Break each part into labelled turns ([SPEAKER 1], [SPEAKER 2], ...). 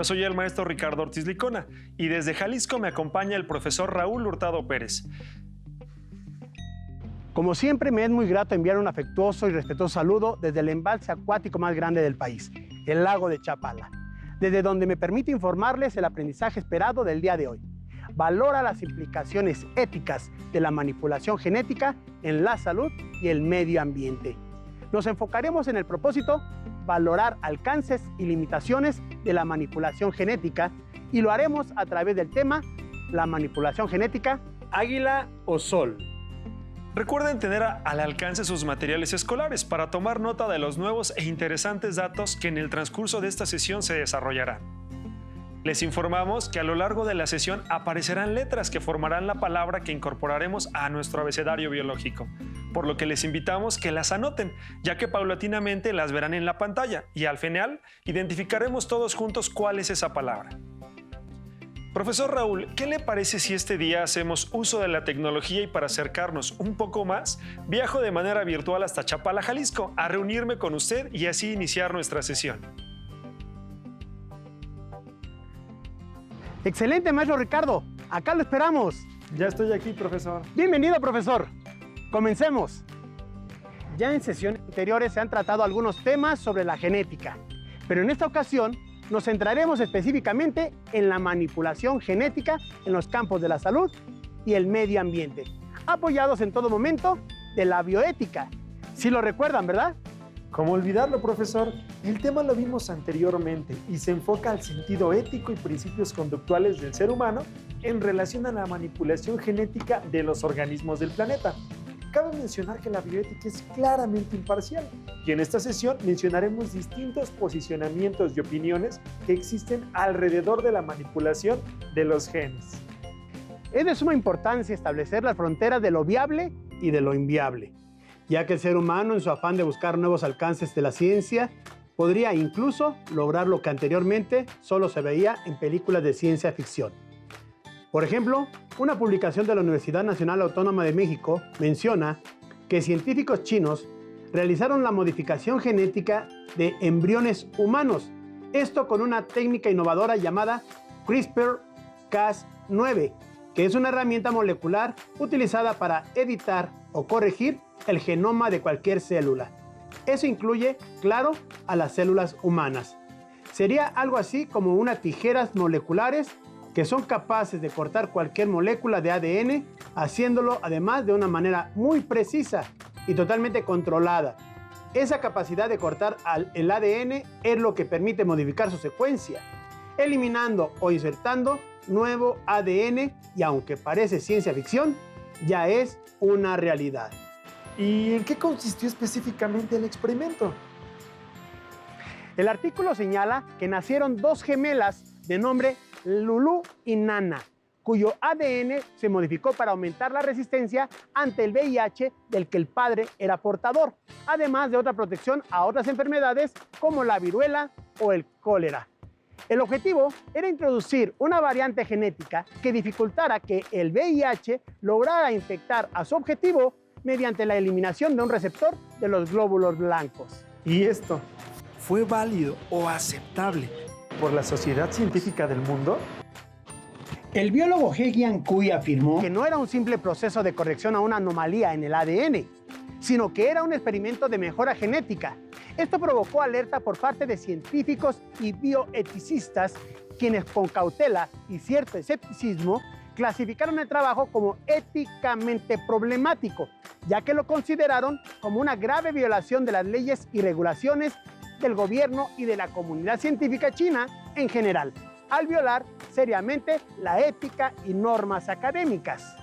[SPEAKER 1] Yo soy el maestro Ricardo Ortiz Licona y desde Jalisco me acompaña el profesor Raúl Hurtado Pérez.
[SPEAKER 2] Como siempre, me es muy grato enviar un afectuoso y respetuoso saludo desde el embalse acuático más grande del país, el lago de Chapala, desde donde me permite informarles el aprendizaje esperado del día de hoy. Valora las implicaciones éticas de la manipulación genética en la salud y el medio ambiente. Nos enfocaremos en el propósito valorar alcances y limitaciones de la manipulación genética y lo haremos a través del tema la manipulación genética, águila o sol.
[SPEAKER 1] Recuerden tener al alcance sus materiales escolares para tomar nota de los nuevos e interesantes datos que en el transcurso de esta sesión se desarrollarán. Les informamos que a lo largo de la sesión aparecerán letras que formarán la palabra que incorporaremos a nuestro abecedario biológico, por lo que les invitamos que las anoten, ya que paulatinamente las verán en la pantalla y al final identificaremos todos juntos cuál es esa palabra. Profesor Raúl, ¿qué le parece si este día hacemos uso de la tecnología y para acercarnos un poco más, viajo de manera virtual hasta Chapala, Jalisco, a reunirme con usted y así iniciar nuestra sesión?
[SPEAKER 2] Excelente, maestro Ricardo. Acá lo esperamos.
[SPEAKER 1] Ya estoy aquí, profesor.
[SPEAKER 2] Bienvenido, profesor. Comencemos. Ya en sesiones anteriores se han tratado algunos temas sobre la genética, pero en esta ocasión nos centraremos específicamente en la manipulación genética en los campos de la salud y el medio ambiente, apoyados en todo momento de la bioética. Sí lo recuerdan, ¿verdad?
[SPEAKER 3] ¿Cómo olvidarlo, profesor? El tema lo vimos anteriormente y se enfoca al sentido ético y principios conductuales del ser humano en relación a la manipulación genética de los organismos del planeta. Cabe mencionar que la bioética es claramente imparcial y en esta sesión mencionaremos distintos posicionamientos y opiniones que existen alrededor de la manipulación de los genes.
[SPEAKER 2] Es de suma importancia establecer las fronteras de lo viable y de lo inviable, ya que el ser humano, en su afán de buscar nuevos alcances de la ciencia, podría incluso lograr lo que anteriormente solo se veía en películas de ciencia ficción. Por ejemplo, una publicación de la Universidad Nacional Autónoma de México menciona que científicos chinos realizaron la modificación genética de embriones humanos, esto con una técnica innovadora llamada CRISPR-Cas9, que es una herramienta molecular utilizada para editar o corregir el genoma de cualquier célula. Eso incluye, claro, a las células humanas. Sería algo así como unas tijeras moleculares que son capaces de cortar cualquier molécula de ADN, haciéndolo además de una manera muy precisa y totalmente controlada. Esa capacidad de cortar el ADN es lo que permite modificar su secuencia, eliminando o insertando nuevo ADN y aunque parece ciencia ficción, ya es una realidad.
[SPEAKER 3] ¿Y en qué consistió específicamente el experimento?
[SPEAKER 2] El artículo señala que nacieron dos gemelas de nombre Lulu y Nana, cuyo ADN se modificó para aumentar la resistencia ante el VIH del que el padre era portador, además de otra protección a otras enfermedades como la viruela o el cólera. El objetivo era introducir una variante genética que dificultara que el VIH lograra infectar a su objetivo mediante la eliminación de un receptor de los glóbulos blancos.
[SPEAKER 3] ¿Y esto fue válido o aceptable por la sociedad científica del mundo?
[SPEAKER 2] El biólogo He Jiankui afirmó que no era un simple proceso de corrección a una anomalía en el ADN, sino que era un experimento de mejora genética. Esto provocó alerta por parte de científicos y bioeticistas, quienes con cautela y cierto escepticismo clasificaron el trabajo como éticamente problemático, ya que lo consideraron como una grave violación de las leyes y regulaciones del gobierno y de la comunidad científica china en general, al violar seriamente la ética y normas académicas.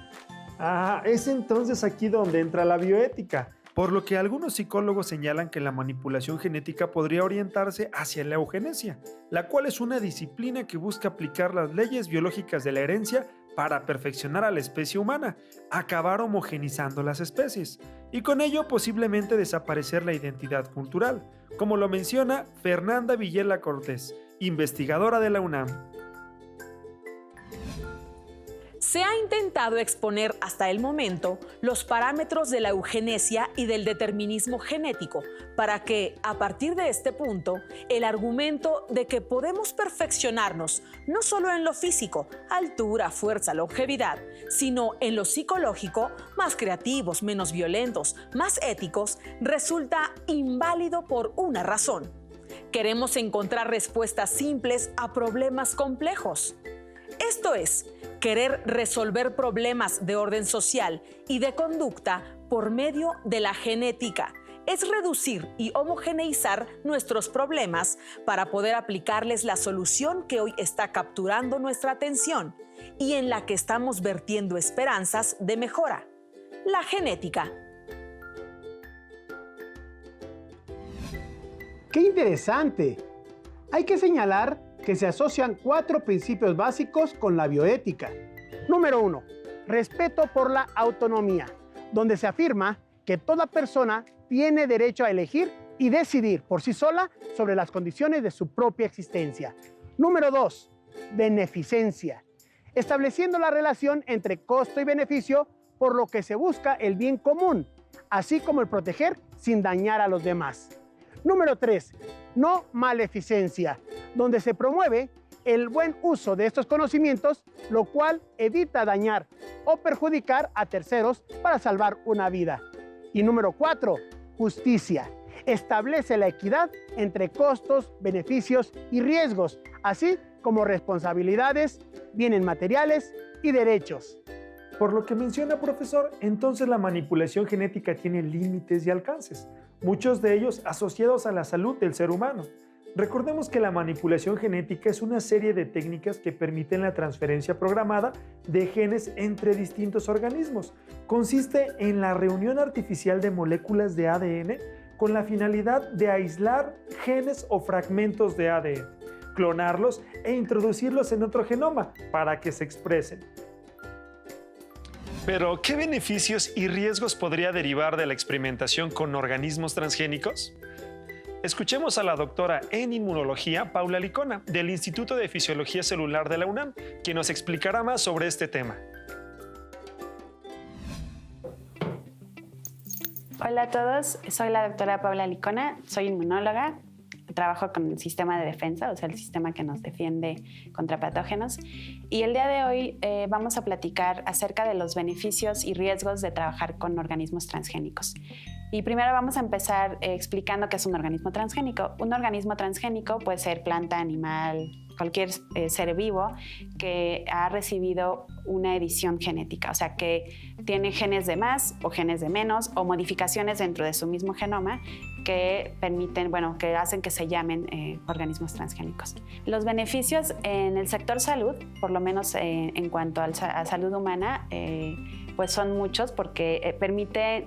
[SPEAKER 3] Es entonces aquí donde entra la bioética, por lo que algunos psicólogos señalan que la manipulación genética podría orientarse hacia la eugenesia, la cual es una disciplina que busca aplicar las leyes biológicas de la herencia para perfeccionar a la especie humana, acabar homogenizando las especies, y con ello posiblemente desaparecer la identidad cultural, como lo menciona Fernanda Villela Cortés, investigadora de la UNAM.
[SPEAKER 4] Se ha intentado exponer hasta el momento los parámetros de la eugenesia y del determinismo genético para que, a partir de este punto, el argumento de que podemos perfeccionarnos no solo en lo físico, altura, fuerza, longevidad, sino en lo psicológico, más creativos, menos violentos, más éticos, resulta inválido por una razón. Queremos encontrar respuestas simples a problemas complejos. Esto es, querer resolver problemas de orden social y de conducta por medio de la genética. Es reducir y homogeneizar nuestros problemas para poder aplicarles la solución que hoy está capturando nuestra atención y en la que estamos vertiendo esperanzas de mejora: la genética.
[SPEAKER 2] ¡Qué interesante! Hay que señalar que se asocian 4 principios básicos con la bioética. Número 1. Respeto por la autonomía, donde se afirma que toda persona tiene derecho a elegir y decidir por sí sola sobre las condiciones de su propia existencia. Número 2. Beneficencia, estableciendo la relación entre costo y beneficio, por lo que se busca el bien común, así como el proteger sin dañar a los demás. Número 3. No maleficencia, donde se promueve el buen uso de estos conocimientos, lo cual evita dañar o perjudicar a terceros para salvar una vida. Y número 4. Justicia. Establece la equidad entre costos, beneficios y riesgos, así como responsabilidades, bienes materiales y derechos.
[SPEAKER 3] Por lo que menciona, profesor, entonces la manipulación genética tiene límites y alcances, muchos de ellos asociados a la salud del ser humano. Recordemos que la manipulación genética es una serie de técnicas que permiten la transferencia programada de genes entre distintos organismos. Consiste en la reunión artificial de moléculas de ADN con la finalidad de aislar genes o fragmentos de ADN, clonarlos e introducirlos en otro genoma para que se expresen.
[SPEAKER 1] Pero, ¿qué beneficios y riesgos podría derivar de la experimentación con organismos transgénicos? Escuchemos a la doctora en inmunología, Paula Licona, del Instituto de Fisiología Celular de la UNAM, quien nos explicará más sobre este tema.
[SPEAKER 5] Hola a todos, soy la doctora Paula Licona, soy inmunóloga, trabajo con el sistema de defensa, o sea, el sistema que nos defiende contra patógenos. Y el día de hoy vamos a platicar acerca de los beneficios y riesgos de trabajar con organismos transgénicos. Y primero vamos a empezar explicando qué es un organismo transgénico. Un organismo transgénico puede ser planta, animal, cualquier ser vivo que ha recibido una edición genética, o sea, que tiene genes de más o genes de menos o modificaciones dentro de su mismo genoma que permiten, que hacen que se llamen organismos transgénicos. Los beneficios en el sector salud, por lo menos en cuanto a salud humana, pues son muchos, porque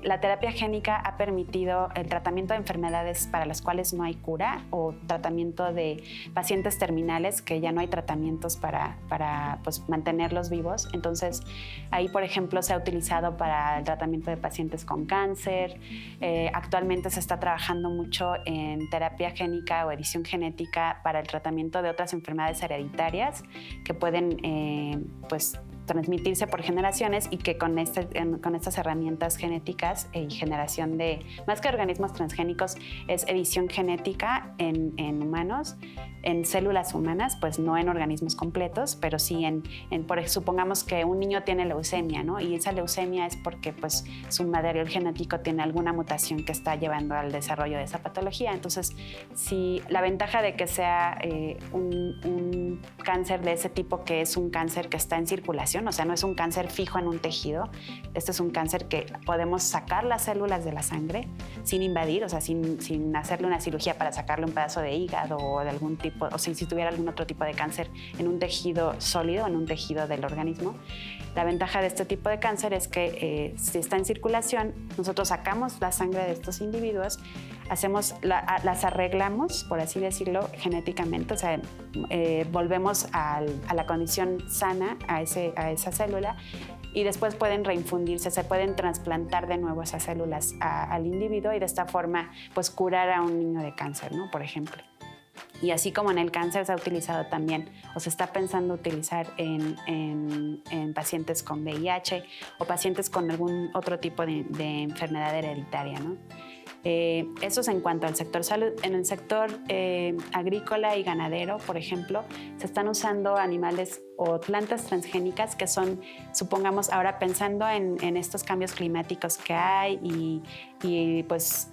[SPEAKER 5] la terapia génica ha permitido el tratamiento de enfermedades para las cuales no hay cura, o tratamiento de pacientes terminales que ya no hay tratamientos para pues, mantenerlos vivos. Entonces ahí, por ejemplo, se ha utilizado para el tratamiento de pacientes con cáncer. Actualmente se está trabajando mucho en terapia génica o edición genética para el tratamiento de otras enfermedades hereditarias que pueden pues, transmitirse por generaciones, y que con estas herramientas genéticas y generación de, más que organismos transgénicos, es edición genética en humanos, en células humanas, pues no en organismos completos, pero sí supongamos que un niño tiene leucemia, ¿no? Y esa leucemia es porque pues, su material genético tiene alguna mutación que está llevando al desarrollo de esa patología. Entonces, si la ventaja de que sea un cáncer de ese tipo, que es un cáncer que está en circulación, o sea, no es un cáncer fijo en un tejido, este es un cáncer que podemos sacar las células de la sangre sin invadir, o sea, sin hacerle una cirugía para sacarle un pedazo de hígado o de algún tipo, o si tuviera algún otro tipo de cáncer en un tejido sólido, en un tejido del organismo. La ventaja de este tipo de cáncer es que si está en circulación, nosotros sacamos la sangre de estos individuos, las arreglamos, por así decirlo, genéticamente, o sea, volvemos a la condición sana a esa célula, y después pueden reinfundirse, se pueden trasplantar de nuevo esas células al individuo, y de esta forma pues curar a un niño de cáncer, ¿no? Por ejemplo. Y así como en el cáncer se ha utilizado también, o se está pensando utilizar en pacientes con VIH o pacientes con algún otro tipo de enfermedad hereditaria, ¿no? Eso es en cuanto al sector salud. En el sector agrícola y ganadero, por ejemplo, se están usando animales o plantas transgénicas que son, supongamos, ahora pensando en estos cambios climáticos que hay y pues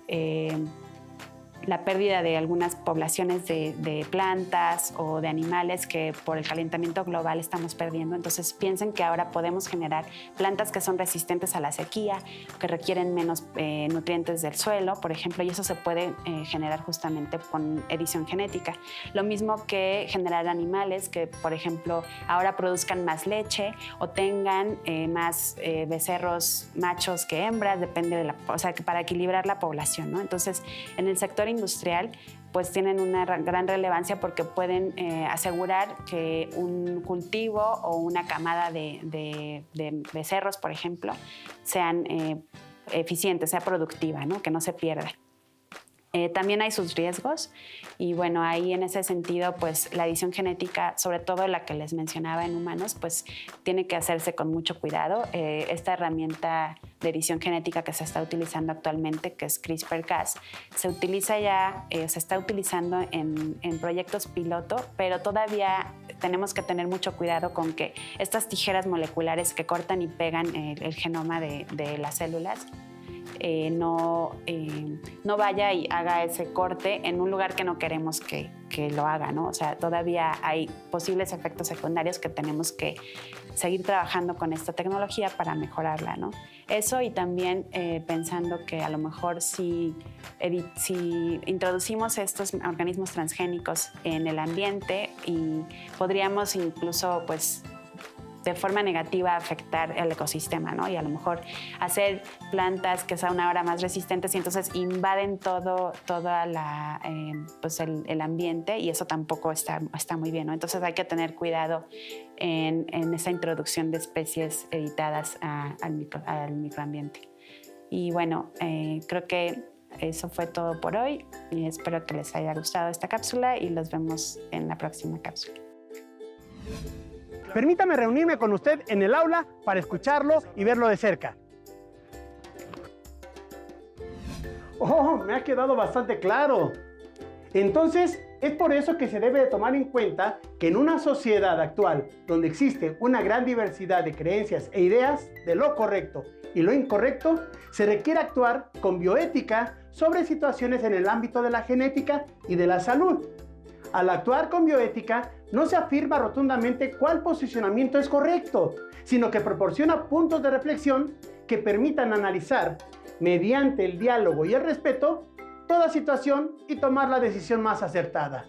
[SPEAKER 5] la pérdida de algunas poblaciones de plantas o de animales que por el calentamiento global estamos perdiendo. Entonces piensen que ahora podemos generar plantas que son resistentes a la sequía, que requieren menos nutrientes del suelo, por ejemplo, y eso se puede generar justamente con edición genética. Lo mismo que generar animales que, por ejemplo, ahora produzcan más leche o tengan más becerros machos que hembras, depende de o sea, que para equilibrar la población, ¿no? Entonces, en el sector industrial, pues tienen una gran relevancia porque pueden asegurar que un cultivo o una camada de becerros, por ejemplo, sean eficientes, sea productiva, ¿no? Que no se pierda. También hay sus riesgos y bueno, ahí en ese sentido, pues la edición genética, sobre todo la que les mencionaba en humanos, pues tiene que hacerse con mucho cuidado. Esta herramienta de edición genética que se está utilizando actualmente, que es CRISPR-Cas, se utiliza ya, se está utilizando en proyectos piloto, pero todavía tenemos que tener mucho cuidado con que estas tijeras moleculares que cortan y pegan el genoma de las células no vaya y haga ese corte en un lugar que no queremos que lo haga, ¿no? O sea, todavía hay posibles efectos secundarios que tenemos que seguir trabajando con esta tecnología para mejorarla, ¿no? Eso, y también pensando que a lo mejor si introducimos estos organismos transgénicos en el ambiente y podríamos incluso, pues, de forma negativa afectar el ecosistema, ¿no? Y a lo mejor hacer plantas que sean ahora más resistentes y entonces invaden toda pues el ambiente, y eso tampoco está muy bien, ¿no? Entonces hay que tener cuidado en esa introducción de especies editadas al microambiente. Y bueno, creo que eso fue todo por hoy y espero que les haya gustado esta cápsula y los vemos en la próxima cápsula.
[SPEAKER 2] Permítame reunirme con usted en el aula para escucharlo y verlo de cerca. ¡Oh, me ha quedado bastante claro! Entonces, es por eso que se debe de tomar en cuenta que en una sociedad actual, donde existe una gran diversidad de creencias e ideas de lo correcto y lo incorrecto, se requiere actuar con bioética sobre situaciones en el ámbito de la genética y de la salud. Al actuar con bioética, no se afirma rotundamente cuál posicionamiento es correcto, sino que proporciona puntos de reflexión que permitan analizar, mediante el diálogo y el respeto, toda situación y tomar la decisión más acertada.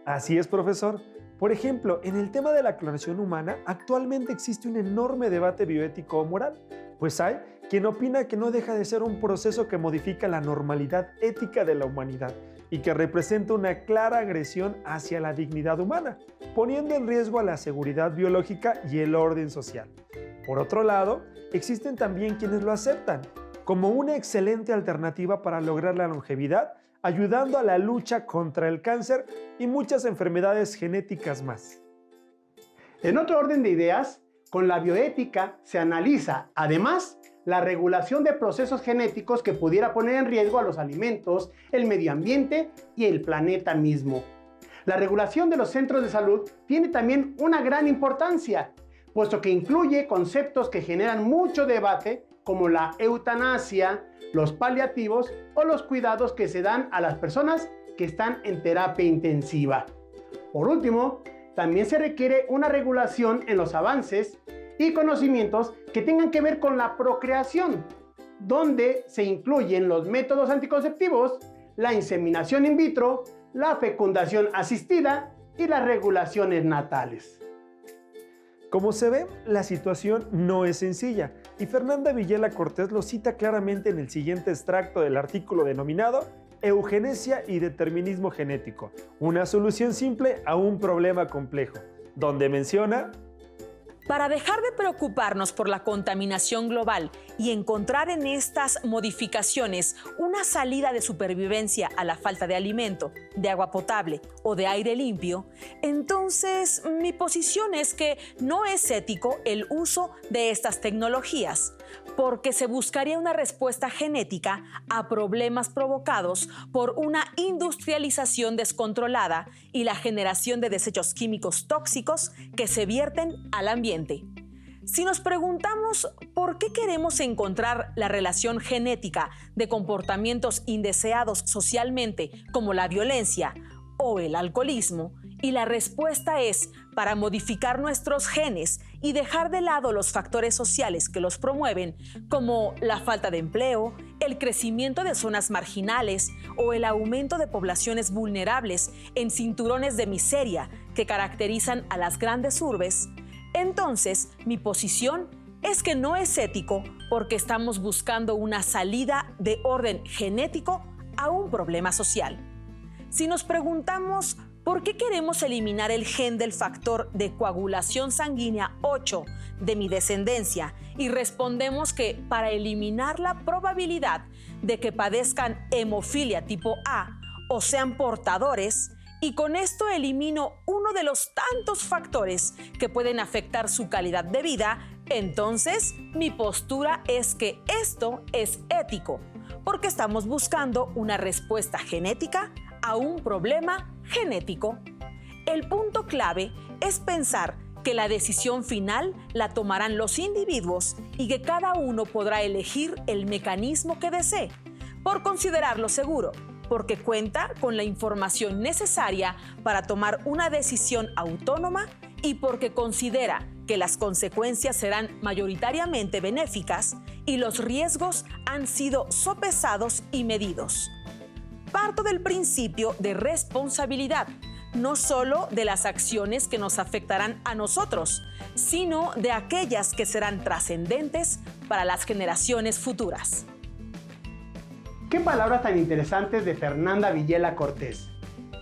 [SPEAKER 3] Así es, profesor. Por ejemplo, en el tema de la clonación humana, actualmente existe un enorme debate bioético o moral, pues hay quien opina que no deja de ser un proceso que modifica la normalidad ética de la humanidad y que representa una clara agresión hacia la dignidad humana, poniendo en riesgo a la seguridad biológica y el orden social. Por otro lado, existen también quienes lo aceptan como una excelente alternativa para lograr la longevidad, ayudando a la lucha contra el cáncer y muchas enfermedades genéticas más.
[SPEAKER 2] En otro orden de ideas, con la bioética se analiza, además, la regulación de procesos genéticos que pudiera poner en riesgo a los alimentos, el medio ambiente y el planeta mismo. La regulación de los centros de salud tiene también una gran importancia, puesto que incluye conceptos que generan mucho debate, como la eutanasia, los paliativos o los cuidados que se dan a las personas que están en terapia intensiva. Por último, también se requiere una regulación en los avances y conocimientos que tengan que ver con la procreación, donde se incluyen los métodos anticonceptivos, la inseminación in vitro, la fecundación asistida y las regulaciones natales.
[SPEAKER 3] Como se ve, la situación no es sencilla y Fernanda Villela Cortés lo cita claramente en el siguiente extracto del artículo denominado Eugenesia y determinismo genético, una solución simple a un problema complejo, donde menciona:
[SPEAKER 4] Para dejar de preocuparnos por la contaminación global y encontrar en estas modificaciones una salida de supervivencia a la falta de alimento, de agua potable o de aire limpio, entonces mi posición es que no es ético el uso de estas tecnologías, porque se buscaría una respuesta genética a problemas provocados por una industrialización descontrolada y la generación de desechos químicos tóxicos que se vierten al ambiente. Si nos preguntamos por qué queremos encontrar la relación genética de comportamientos indeseados socialmente como la violencia o el alcoholismo, y la respuesta es para modificar nuestros genes y dejar de lado los factores sociales que los promueven, como la falta de empleo, el crecimiento de zonas marginales o el aumento de poblaciones vulnerables en cinturones de miseria que caracterizan a las grandes urbes, entonces mi posición es que no es ético porque estamos buscando una salida de orden genético a un problema social. Si nos preguntamos ¿por qué queremos eliminar el gen del factor de coagulación sanguínea 8 de mi descendencia? Y respondemos que para eliminar la probabilidad de que padezcan hemofilia tipo A o sean portadores, y con esto elimino uno de los tantos factores que pueden afectar su calidad de vida, entonces mi postura es que esto es ético, porque estamos buscando una respuesta genética a un problema genético. El punto clave es pensar que la decisión final la tomarán los individuos y que cada uno podrá elegir el mecanismo que desee, por considerarlo seguro, porque cuenta con la información necesaria para tomar una decisión autónoma y porque considera que las consecuencias serán mayoritariamente benéficas y los riesgos han sido sopesados y medidos. Parto del principio de responsabilidad, no solo de las acciones que nos afectarán a nosotros, sino de aquellas que serán trascendentes para las generaciones futuras.
[SPEAKER 2] Qué palabras tan interesantes de Fernanda Villela Cortés.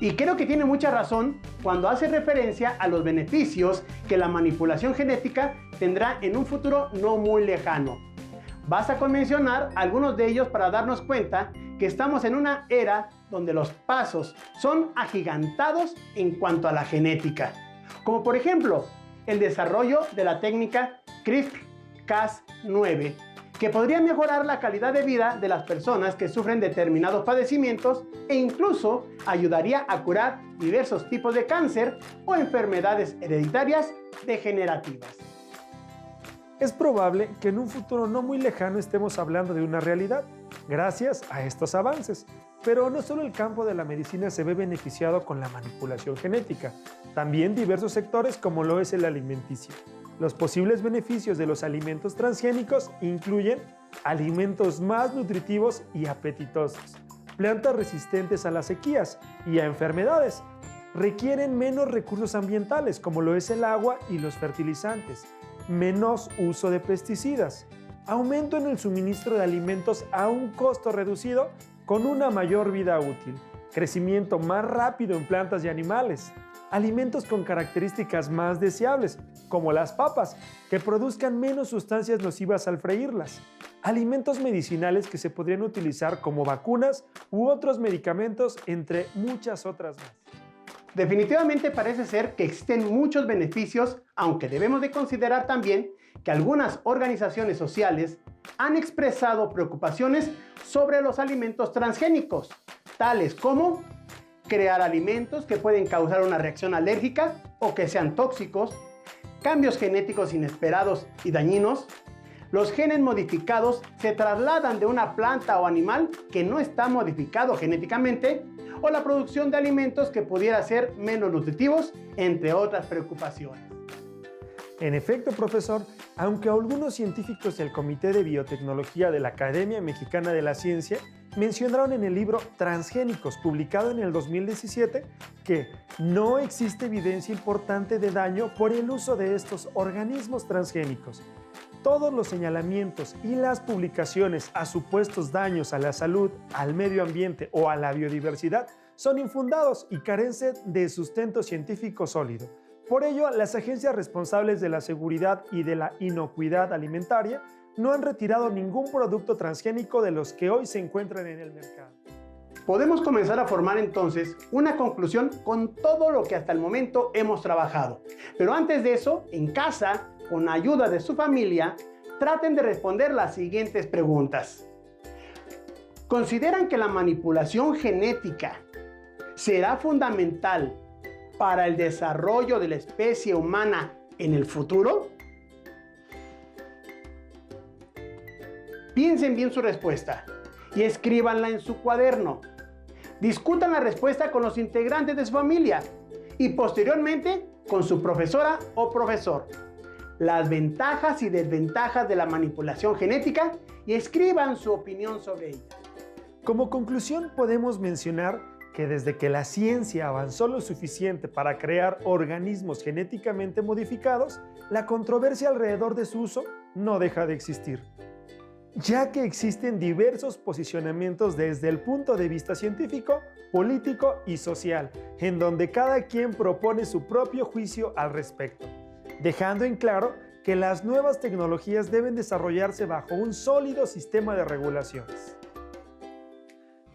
[SPEAKER 2] Y creo que tiene mucha razón cuando hace referencia a los beneficios que la manipulación genética tendrá en un futuro no muy lejano. Basta con mencionar algunos de ellos para darnos cuenta que estamos en una era donde los pasos son agigantados en cuanto a la genética, como por ejemplo el desarrollo de la técnica CRISPR-Cas9, que podría mejorar la calidad de vida de las personas que sufren determinados padecimientos e incluso ayudaría a curar diversos tipos de cáncer o enfermedades hereditarias degenerativas.
[SPEAKER 3] Es probable que en un futuro no muy lejano estemos hablando de una realidad, gracias a estos avances. Pero no solo el campo de la medicina se ve beneficiado con la manipulación genética, también diversos sectores como lo es el alimenticio. Los posibles beneficios de los alimentos transgénicos incluyen alimentos más nutritivos y apetitosos, plantas resistentes a las sequías y a enfermedades, requieren menos recursos ambientales como lo es el agua y los fertilizantes, menos uso de pesticidas, aumento en el suministro de alimentos a un costo reducido con una mayor vida útil, crecimiento más rápido en plantas y animales, alimentos con características más deseables, como las papas, que produzcan menos sustancias nocivas al freírlas, alimentos medicinales que se podrían utilizar como vacunas u otros medicamentos, entre muchas otras más.
[SPEAKER 2] Definitivamente parece ser que existen muchos beneficios, aunque debemos de considerar también que algunas organizaciones sociales han expresado preocupaciones sobre los alimentos transgénicos, tales como crear alimentos que pueden causar una reacción alérgica o que sean tóxicos, cambios genéticos inesperados y dañinos. Los genes modificados se trasladan de una planta o animal que no está modificado genéticamente, o la producción de alimentos que pudiera ser menos nutritivos, entre otras preocupaciones.
[SPEAKER 3] En efecto, profesor, aunque algunos científicos del Comité de Biotecnología de la Academia Mexicana de la Ciencia mencionaron en el libro Transgénicos, publicado en el 2017, que no existe evidencia importante de daño por el uso de estos organismos transgénicos. Todos los señalamientos y las publicaciones a supuestos daños a la salud, al medio ambiente o a la biodiversidad son infundados y carecen de sustento científico sólido. Por ello, las agencias responsables de la seguridad y de la inocuidad alimentaria no han retirado ningún producto transgénico de los que hoy se encuentran en el mercado.
[SPEAKER 2] Podemos comenzar a formar entonces una conclusión con todo lo que hasta el momento hemos trabajado. Pero antes de eso, en casa, con ayuda de su familia, traten de responder las siguientes preguntas. ¿Consideran que la manipulación genética será fundamental para el desarrollo de la especie humana en el futuro? Piensen bien su respuesta y escríbanla en su cuaderno. Discutan la respuesta con los integrantes de su familia y posteriormente con su profesora o profesor. Las ventajas y desventajas de la manipulación genética y escriban su opinión sobre ella.
[SPEAKER 3] Como conclusión, podemos mencionar que desde que la ciencia avanzó lo suficiente para crear organismos genéticamente modificados, la controversia alrededor de su uso no deja de existir, ya que existen diversos posicionamientos desde el punto de vista científico, político y social, en donde cada quien propone su propio juicio al respecto, dejando en claro que las nuevas tecnologías deben desarrollarse bajo un sólido sistema de regulaciones.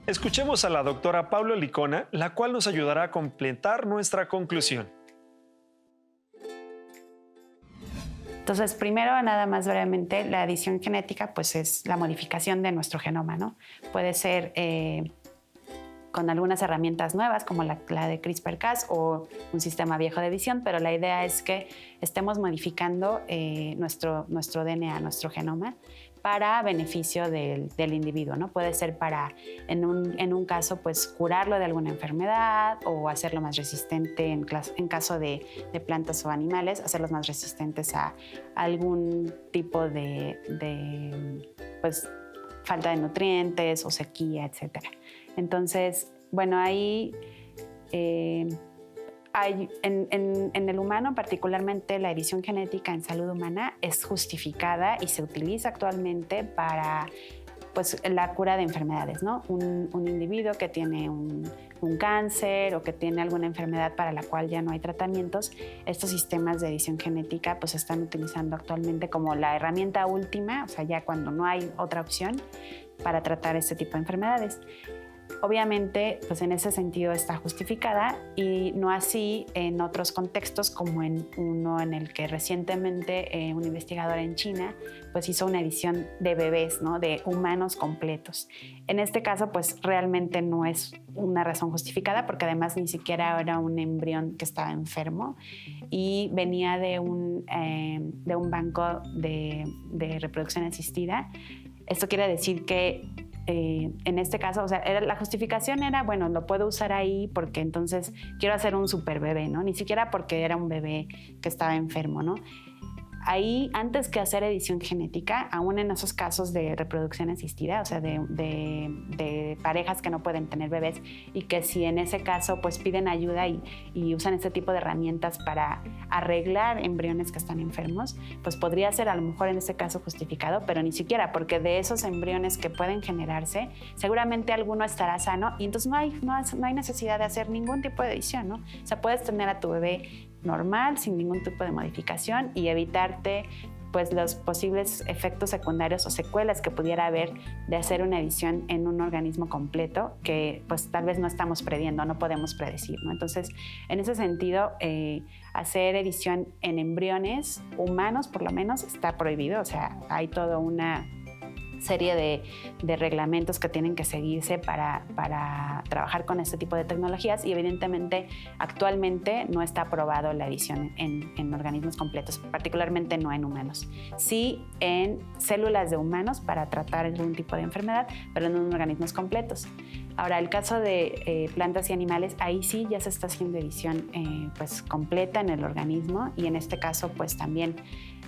[SPEAKER 1] Escuchemos a la doctora Paula Licona, la cual nos ayudará a completar nuestra conclusión.
[SPEAKER 5] Entonces, primero, nada más brevemente, la edición genética pues es la modificación de nuestro genoma, ¿no? Puede ser con algunas herramientas nuevas como la de CRISPR-Cas o un sistema viejo de edición, pero la idea es que estemos modificando nuestro DNA, nuestro genoma, para beneficio del individuo, ¿no? Puede ser para, en un caso, pues curarlo de alguna enfermedad o hacerlo más resistente en caso de plantas o animales, hacerlos más resistentes a algún tipo de pues, falta de nutrientes o sequía, etc. Entonces, bueno, ahí en el humano, particularmente la edición genética en salud humana, es justificada y se utiliza actualmente para pues, la cura de enfermedades, ¿no? Un individuo que tiene un cáncer o que tiene alguna enfermedad para la cual ya no hay tratamientos, estos sistemas de edición genética pues, se están utilizando actualmente como la herramienta última, o sea, ya cuando no hay otra opción para tratar este tipo de enfermedades. Obviamente, pues en ese sentido está justificada y no así en otros contextos como en uno en el que recientemente un investigador en China pues hizo una edición de bebés, ¿no? De humanos completos. En este caso, pues realmente no es una razón justificada porque además ni siquiera era un embrión que estaba enfermo y venía de un banco de reproducción asistida. Esto quiere decir que en este caso, o sea, la justificación era, bueno, lo puedo usar ahí porque entonces quiero hacer un super bebé, ¿no? Ni siquiera porque era un bebé que estaba enfermo, ¿no? Ahí, antes que hacer edición genética, aún en esos casos de reproducción asistida, o sea, de parejas que no pueden tener bebés y que si en ese caso pues piden ayuda y usan este tipo de herramientas para arreglar embriones que están enfermos, pues podría ser a lo mejor en ese caso justificado, pero ni siquiera, porque de esos embriones que pueden generarse, seguramente alguno estará sano y entonces no hay necesidad de hacer ningún tipo de edición, ¿no? O sea, puedes tener a tu bebé normal, sin ningún tipo de modificación y evitarte pues, los posibles efectos secundarios o secuelas que pudiera haber de hacer una edición en un organismo completo que pues, tal vez no estamos previendo, no podemos predecir, ¿no? Entonces, en ese sentido, hacer edición en embriones humanos, por lo menos, está prohibido. O sea, hay toda una serie de reglamentos que tienen que seguirse para trabajar con este tipo de tecnologías y evidentemente actualmente no está aprobado la edición en organismos completos, particularmente no en humanos. Sí en células de humanos para tratar algún tipo de enfermedad, pero no en organismos completos. Ahora, el caso de plantas y animales, ahí sí ya se está haciendo edición pues, completa en el organismo y en este caso pues también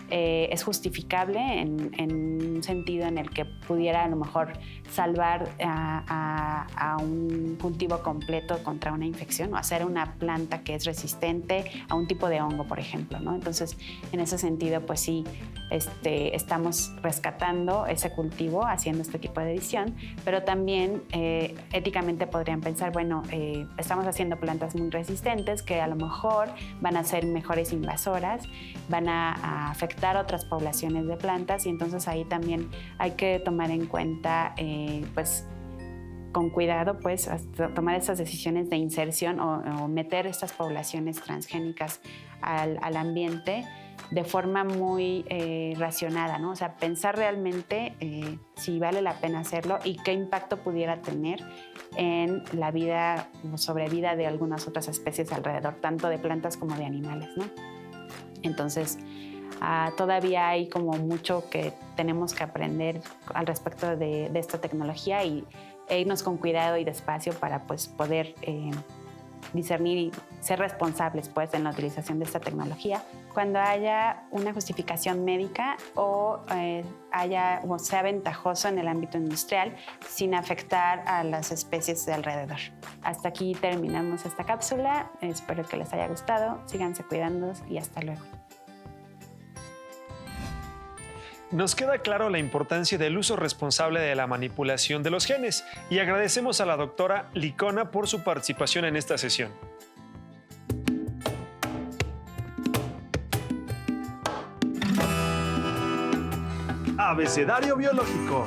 [SPEAKER 5] es justificable en un sentido en el que pudiera a lo mejor salvar a un cultivo completo contra una infección o hacer una planta que es resistente a un tipo de hongo, por ejemplo, ¿no? Entonces, en ese sentido, pues sí, estamos rescatando ese cultivo haciendo este tipo de edición, pero también éticamente podrían pensar, bueno, estamos haciendo plantas muy resistentes que a lo mejor van a ser mejores invasoras, van a afectar otras poblaciones de plantas, y entonces ahí también hay que tomar en cuenta, pues, con cuidado, pues, tomar estas decisiones de inserción o meter estas poblaciones transgénicas al ambiente de forma muy racionada, ¿no? O sea, pensar realmente si vale la pena hacerlo y qué impacto pudiera tener en la vida o sobrevida de algunas otras especies alrededor, tanto de plantas como de animales, ¿no? Entonces, todavía hay como mucho que tenemos que aprender al respecto de esta tecnología e irnos con cuidado y despacio para, pues, poder discernir y ser responsables, pues, en la utilización de esta tecnología cuando haya una justificación médica o sea ventajoso en el ámbito industrial sin afectar a las especies de alrededor. Hasta aquí terminamos esta cápsula. Espero que les haya gustado. Síganse cuidando y hasta luego.
[SPEAKER 1] Nos queda claro la importancia del uso responsable de la manipulación de los genes y agradecemos a la doctora Licona por su participación en esta sesión. Abecedario biológico.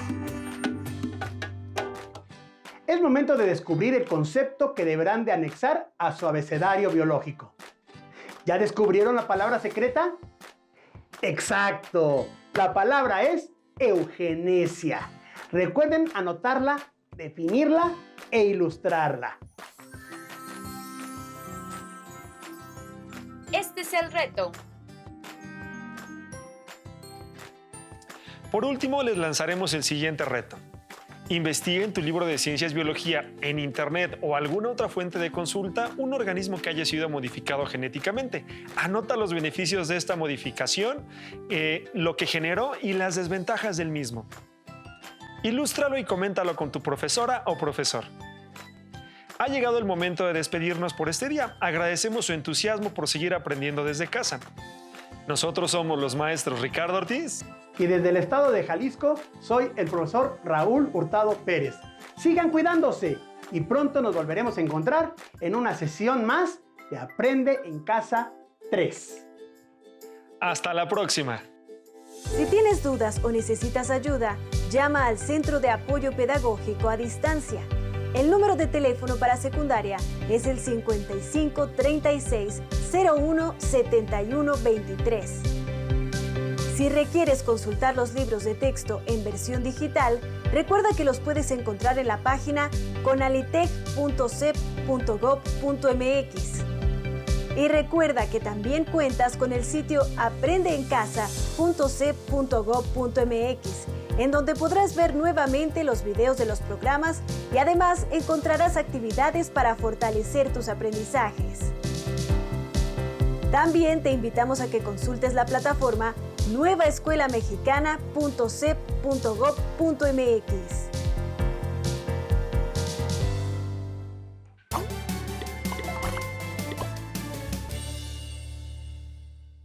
[SPEAKER 2] Es momento de descubrir el concepto que deberán de anexar a su abecedario biológico. ¿Ya descubrieron la palabra secreta? ¡Exacto! La palabra es eugenesia. Recuerden anotarla, definirla e ilustrarla.
[SPEAKER 6] Este es el reto.
[SPEAKER 1] Por último, les lanzaremos el siguiente reto. Investiga en tu libro de Ciencias Biología, en Internet o alguna otra fuente de consulta un organismo que haya sido modificado genéticamente. Anota los beneficios de esta modificación, lo que generó y las desventajas del mismo. Ilústralo y coméntalo con tu profesora o profesor. Ha llegado el momento de despedirnos por este día. Agradecemos su entusiasmo por seguir aprendiendo desde casa. Nosotros somos los maestros Ricardo Ortiz.
[SPEAKER 2] Y desde el estado de Jalisco, soy el profesor Raúl Hurtado Pérez. Sigan cuidándose y pronto nos volveremos a encontrar en una sesión más de Aprende en Casa 3.
[SPEAKER 1] Hasta la próxima.
[SPEAKER 7] Si tienes dudas o necesitas ayuda, llama al Centro de Apoyo Pedagógico a Distancia. El número de teléfono para secundaria es el 55 36 01 71 23. Si requieres consultar los libros de texto en versión digital, recuerda que los puedes encontrar en la página conalitec.cep.gov.mx. Y recuerda que también cuentas con el sitio aprendeencasa.cep.gov.mx, en donde podrás ver nuevamente los videos de los programas y además encontrarás actividades para fortalecer tus aprendizajes. También te invitamos a que consultes la plataforma nuevaescuelamexicana.cep.gov.mx.